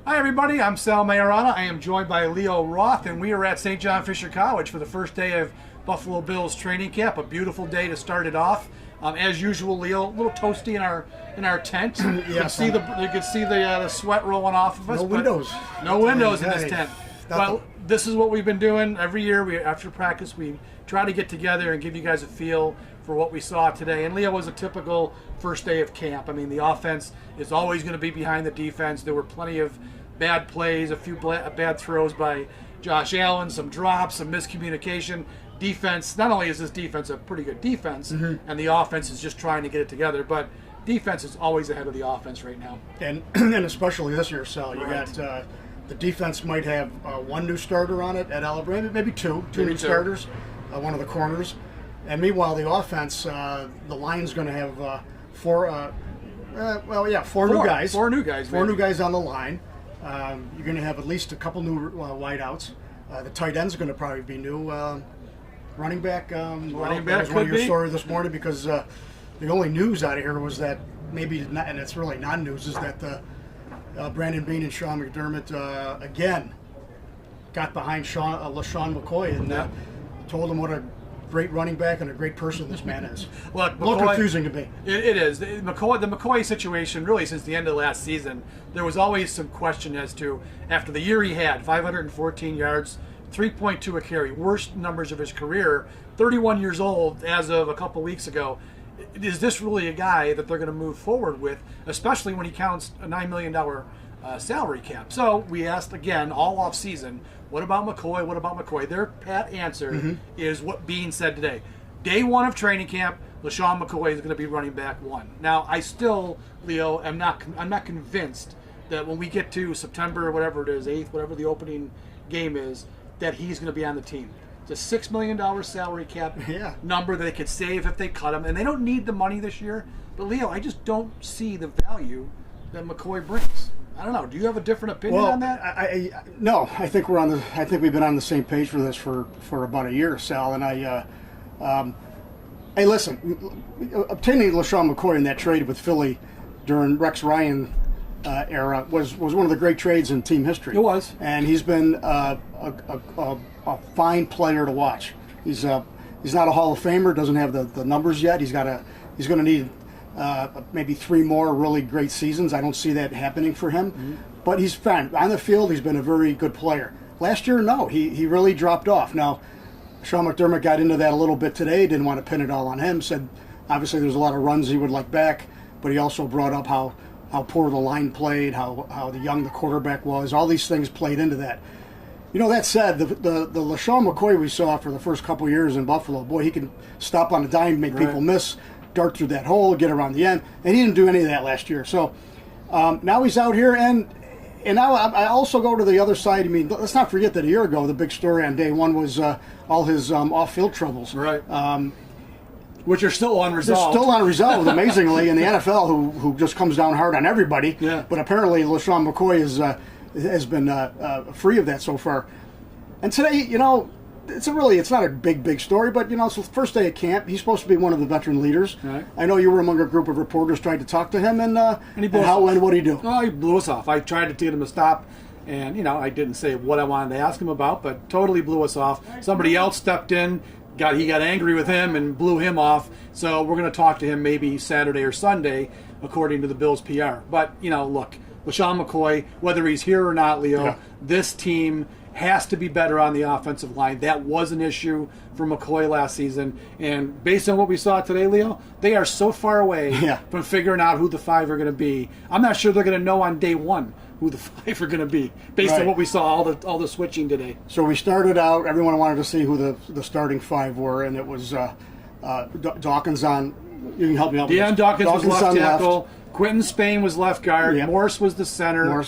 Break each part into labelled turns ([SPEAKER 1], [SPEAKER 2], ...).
[SPEAKER 1] Hi everybody, I'm Sal Majorana. I am joined by Leo Roth, and we are at St. John Fisher College for the first day of Buffalo Bills training camp. A beautiful day to start it off. As usual, Leo, a little toasty in our tent. You can see the sweat rolling off of us. No windows in this tent. Well, this is what we've been doing every year. After practice, we try to get together and give you guys a feel for what we saw today. And Leo was a typical first day of camp. I mean, the offense is always going to be behind the defense. There were plenty of bad plays, a few bad throws by Josh Allen, some drops, some miscommunication. Defense, not only is this defense a pretty good defense, and the offense is just trying to get it together, but defense is always ahead of the offense right now.
[SPEAKER 2] And especially this year, Sal, you got the defense might have one new starter on it at Alabama, maybe two new starters, one of the corners. And meanwhile, the offense, the line's going to have four new guys.
[SPEAKER 1] Four new guys.
[SPEAKER 2] Four new guys on the line. You're going to have at least a couple new wideouts. The tight end's going to probably be new. Running back.
[SPEAKER 1] Running back
[SPEAKER 2] that was
[SPEAKER 1] could
[SPEAKER 2] one of your
[SPEAKER 1] be.
[SPEAKER 2] story this morning because the only news out of here was that maybe not, and it's really non-news, is that Brandon Beane and Sean McDermott again got behind Lesean McCoy and told him what a great running back and a great person this man is.
[SPEAKER 1] Look,
[SPEAKER 2] a little confusing to me.
[SPEAKER 1] It is. The McCoy situation, really since the end of last season, there was always some question as to, after the year he had, 514 yards, 3.2 a carry, worst numbers of his career, 31 years old as of a couple weeks ago. Is this really a guy that they're going to move forward with, especially when he counts a $9 million salary cap? So we asked again all off season, what about McCoy? What about McCoy? Their pat answer is what Beane said today. Day one of training camp, Lesean McCoy is going to be running back one. Now, I still, Leo, I'm not convinced that when we get to September, whatever it is, 8th, whatever the opening game is, that he's going to be on the team. It's a $6 million salary cap number that they could save if they cut him, and they don't need the money this year. But Leo, I just don't see the value that McCoy brings. I don't know. Do you have a different opinion on that?
[SPEAKER 2] No. I think I think we've been on the same page for this for about a year, Sal. And hey, listen, obtaining Lesean McCoy in that trade with Philly during Rex Ryan era was one of the great trades in team history.
[SPEAKER 1] It was,
[SPEAKER 2] and he's been a fine player to watch. He's not a Hall of Famer. Doesn't have the numbers yet. He's going to need maybe 3 more really great seasons. I don't see that happening for him. But he's fine on the field. He's been a very good player. Last year, no, he really dropped off. Now, Sean McDermott got into that a little bit today. Didn't want to pin it all on him. Said obviously there's a lot of runs he would like back, but he also brought up how poor the line played, how young the quarterback was. All these things played into that. You know, that said, the Lesean McCoy we saw for the first couple of years in Buffalo, boy, he can stop on a dime, make people miss, dart through that hole, get around the end, and he didn't do any of that last year. So now he's out here, and now I also go to the other side. I mean, let's not forget that a year ago, the big story on day one was all his off-field troubles.
[SPEAKER 1] Right. Which are still unresolved.
[SPEAKER 2] They're still unresolved, amazingly, in the NFL, who just comes down hard on everybody.
[SPEAKER 1] Yeah.
[SPEAKER 2] But apparently, Lesean McCoy has been free of that so far. And today, you know, it's not a big story, but, you know, it's the first day of camp. He's supposed to be one of the veteran leaders.
[SPEAKER 1] Right.
[SPEAKER 2] I know you were among a group of reporters trying to talk to him, and what did he do?
[SPEAKER 1] Oh, he blew us off. I tried to get him to stop, and, you know, I didn't say what I wanted to ask him about, but totally blew us off. Somebody else stepped in. He got angry with him and blew him off. So we're going to talk to him maybe Saturday or Sunday, according to the Bills PR. But, you know, look, Lesean McCoy, whether he's here or not, Leo, this team has to be better on the offensive line. That was an issue for McCoy last season. And based on what we saw today, Leo, they are so far away from figuring out who the 5 are going to be. I'm not sure they're going to know on day one who the 5 are going to be, based on what we saw, all the switching today.
[SPEAKER 2] So we started out, everyone wanted to see who the starting 5 were, and it was Dawkins on, you can help me out with
[SPEAKER 1] Deion
[SPEAKER 2] this.
[SPEAKER 1] Dawkins was left tackle,
[SPEAKER 2] left.
[SPEAKER 1] Quentin Spain was left guard, Morris was the center,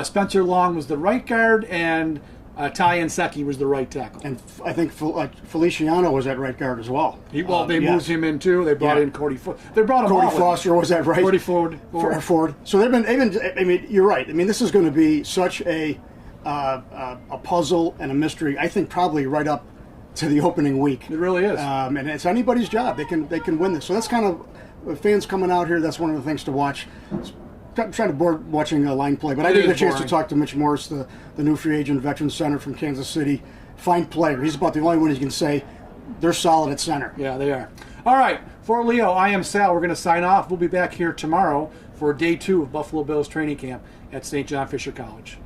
[SPEAKER 1] Spencer Long was the right guard, and Ty Nseki was the right tackle.
[SPEAKER 2] And I think Feliciano was at right guard as well.
[SPEAKER 1] They moved him in too. They brought in Cody Ford. They brought him
[SPEAKER 2] Cody Foster was that right?
[SPEAKER 1] Cody Ford.
[SPEAKER 2] So they've been. I mean, you're right. I mean, this is going to be such a puzzle and a mystery. I think probably right up to the opening week.
[SPEAKER 1] It really is.
[SPEAKER 2] And it's anybody's job. They can win this. So that's kind of fans coming out here. That's one of the things to watch. I'm trying to board watching line play, but I
[SPEAKER 1] It
[SPEAKER 2] did get a
[SPEAKER 1] is
[SPEAKER 2] chance to
[SPEAKER 1] boring.
[SPEAKER 2] talk to Mitch Morris, the new free agent veteran center from Kansas City. Fine player. He's about the only one you can say they're solid at center.
[SPEAKER 1] Yeah, they are. All right, for Leo, I am Sal. We're going to sign off. We'll be back here tomorrow for day 2 of Buffalo Bills training camp at St. John Fisher College.